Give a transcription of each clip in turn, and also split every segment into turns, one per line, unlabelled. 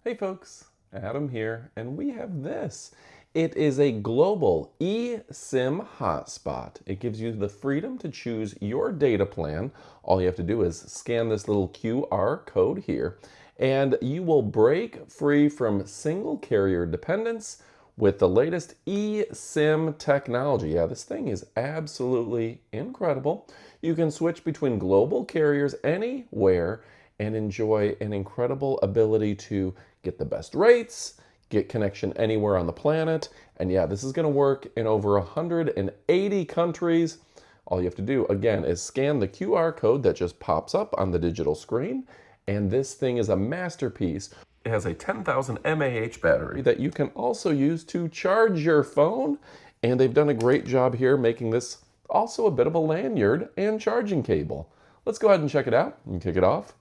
Hey folks, Adam here, and we have this. It is a global eSIM hotspot. It gives you the freedom to choose your data plan. All you have to do is scan this little QR code here, and you will break free from single carrier dependence with the latest eSIM technology. Yeah, this thing is absolutely incredible. You can switch between global carriers anywhere and enjoy an incredible ability to get the best rates, get connection anywhere on the planet. And yeah, this is going to work in over 180 countries. All you have to do, again, is scan the QR code that just pops up on the digital screen. And this thing is a masterpiece. It has a 10,000 mAh battery that you can also use to charge your phone. And they've done a great job here making this also a bit of a lanyard and charging cable. Let's go ahead and check it out and kick it off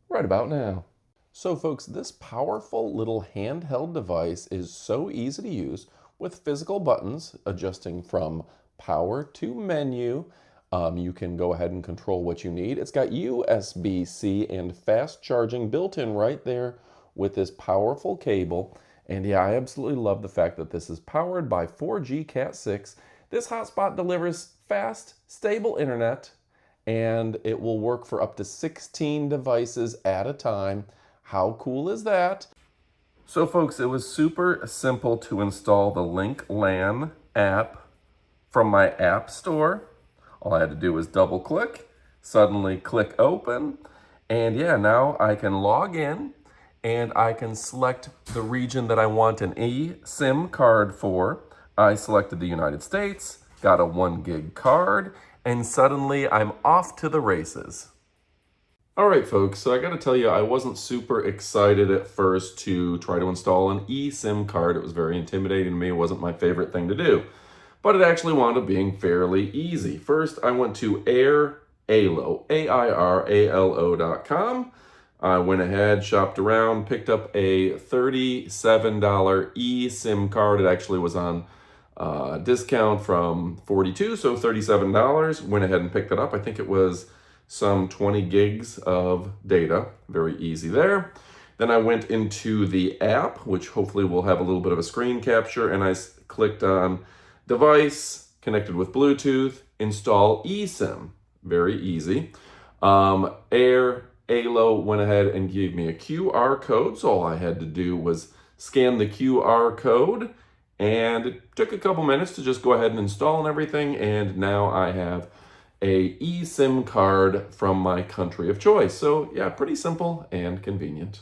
right about now. So folks, this powerful little handheld device is so easy to use with physical buttons adjusting from power to menu. You can go ahead and control what you need. It's got USB-C and fast charging built in right there with this powerful cable. And yeah, I absolutely love the fact that this is powered by 4G Cat6. This hotspot delivers fast, stable internet, and it will work for up to 16 devices at a time. How cool is that? So folks, it was super simple to install the Linklan app from my app store. All I had to do was double click, suddenly click open, and yeah, now I can log in and I can select the region that I want an eSIM card for. I selected the United States, got a 1 gig card, and suddenly I'm off to the races. All right, folks, so I gotta tell you, I wasn't super excited at first to try to install an eSIM card. It was very intimidating to me. It wasn't my favorite thing to do, but it actually wound up being fairly easy. First, I went to AirAlo, AIRALO.com. I went ahead, shopped around, picked up a $37 eSIM card. It actually was on discount from $42, so $37. Went ahead and picked it up. I think it was some 20 gigs of data. Very easy there. Then I went into the app, which hopefully will have a little bit of a screen capture, and I clicked on device, connected with Bluetooth, install eSIM. Very easy. AirAlo went ahead and gave me a QR code, so all I had to do was scan the QR code, and it took a couple minutes to just go ahead and install and everything, and now I have a eSIM card from my country of choice. So yeah, pretty simple and convenient.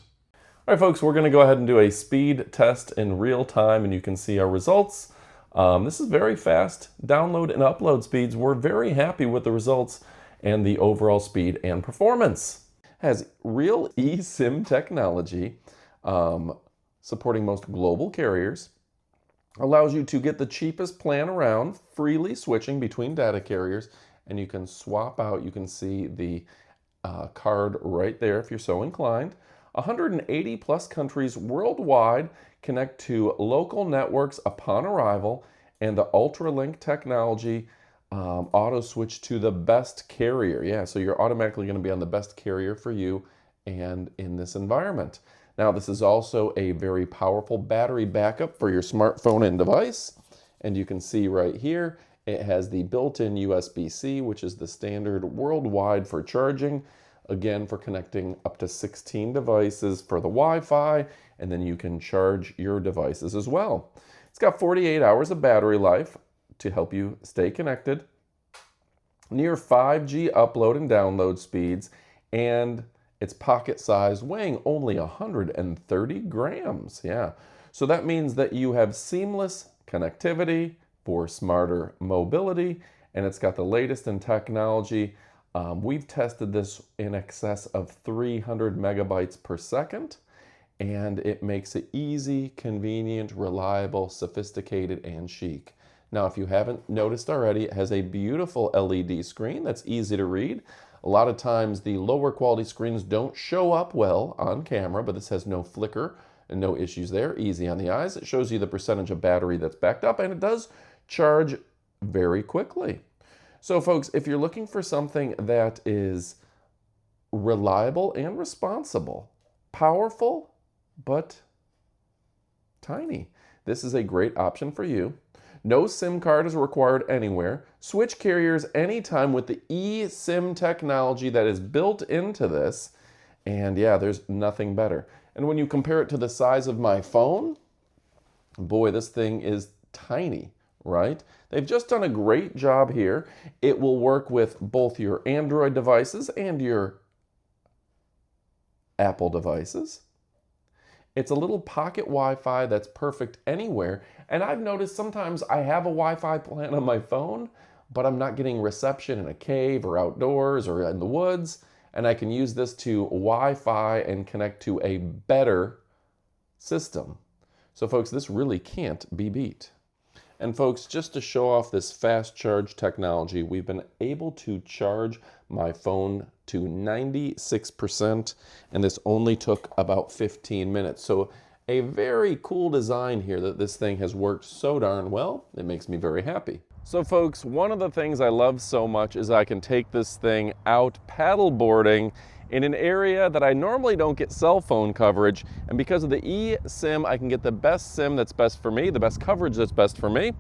All right, folks, we're gonna go ahead and do a speed test in real time, and you can see our results. This is very fast. Download and upload speeds. We're very happy with the results and the overall speed and performance. Has real eSIM technology, supporting most global carriers. Allows you to get the cheapest plan around, freely switching between data carriers, and you can swap out. You can see the card right there if you're so inclined. 180 plus countries worldwide connect to local networks upon arrival, and the UltraLink technology auto switch to the best carrier. Yeah, so you're automatically going to be on the best carrier for you and in this environment. Now, this is also a very powerful battery backup for your smartphone and device. And you can see right here, it has the built-in USB-C, which is the standard worldwide for charging. Again, for connecting up to 16 devices for the Wi-Fi, and then you can charge your devices as well. It's got 48 hours of battery life to help you stay connected. Near 5G upload and download speeds, and it's pocket size, weighing only 130 grams. Yeah, so that means that you have seamless connectivity for smarter mobility, and it's got the latest in technology. We've tested this in excess of 300 megabytes per second, and it makes it easy, convenient, reliable, sophisticated, and chic. Now, if you haven't noticed already, it has a beautiful LED screen that's easy to read. A lot of times the lower quality screens don't show up well on camera, but this has no flicker and no issues there. Easy on the eyes. It shows you the percentage of battery that's backed up, and it does charge very quickly. So folks, if you're looking for something that is reliable and responsible, powerful, but tiny. This is a great option for you. No SIM card is required anywhere. Switch carriers anytime with the eSIM technology that is built into this. And yeah, there's nothing better. And when you compare it to the size of my phone, boy, this thing is tiny, right? They've just done a great job here. It will work with both your Android devices and your Apple devices. It's a little pocket Wi-Fi that's perfect anywhere. And I've noticed sometimes I have a Wi-Fi plan on my phone, but I'm not getting reception in a cave or outdoors or in the woods. And I can use this to Wi-Fi and connect to a better system. So folks, this really can't be beat. And folks, just to show off this fast charge technology, we've been able to charge my phone to 96%, and this only took about 15 minutes. So a very cool design here that this thing has worked so darn well. It makes me very happy. So folks, one of the things I love so much is I can take this thing out paddle boarding in an area that I normally don't get cell phone coverage, and because of the eSIM, I can get the best SIM that's best for me, the best coverage that's best for me.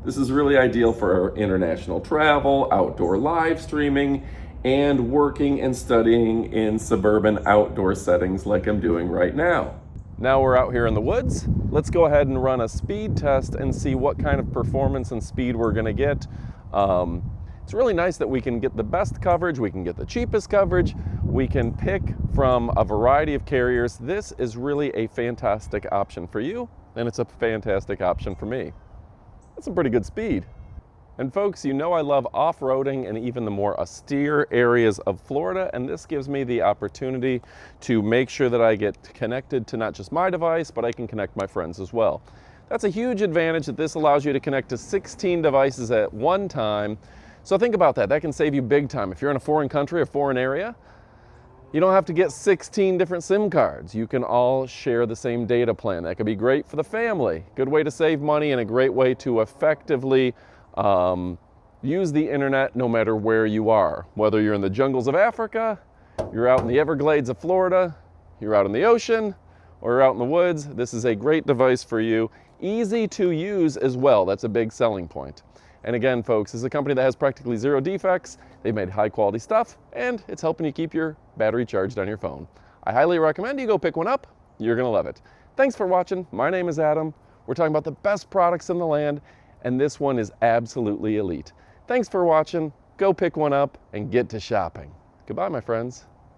This is really ideal for international travel, outdoor live streaming, and working and studying in suburban outdoor settings like I'm doing right now. Now we're out here in the woods. Let's go ahead and run a speed test and see what kind of performance and speed we're gonna get. It's really nice that we can get the best coverage, we can get the cheapest coverage, we can pick from a variety of carriers. This is really a fantastic option for you, and it's a fantastic option for me. That's some pretty good speed. And folks, you know I love off-roading and even the more austere areas of Florida, and this gives me the opportunity to make sure that I get connected to not just my device, but I can connect my friends as well. That's a huge advantage that this allows you to connect to 16 devices at one time. So think about that. That can save you big time. If you're in a foreign country or foreign area, you don't have to get 16 different SIM cards. You can all share the same data plan. That could be great for the family. Good way to save money and a great way to effectively use the internet no matter where you are. Whether you're in the jungles of Africa, you're out in the Everglades of Florida, you're out in the ocean, or you're out in the woods, this is a great device for you. Easy to use as well. That's a big selling point. And again, folks, this is a company that has practically zero defects. They've made high quality stuff, and it's helping you keep your battery charged on your phone. I highly recommend you go pick one up. You're gonna love it. Thanks for watching. My name is Adam. We're talking about the best products in the land, and this one is absolutely elite. Thanks for watching. Go pick one up and get to shopping. Goodbye, my friends.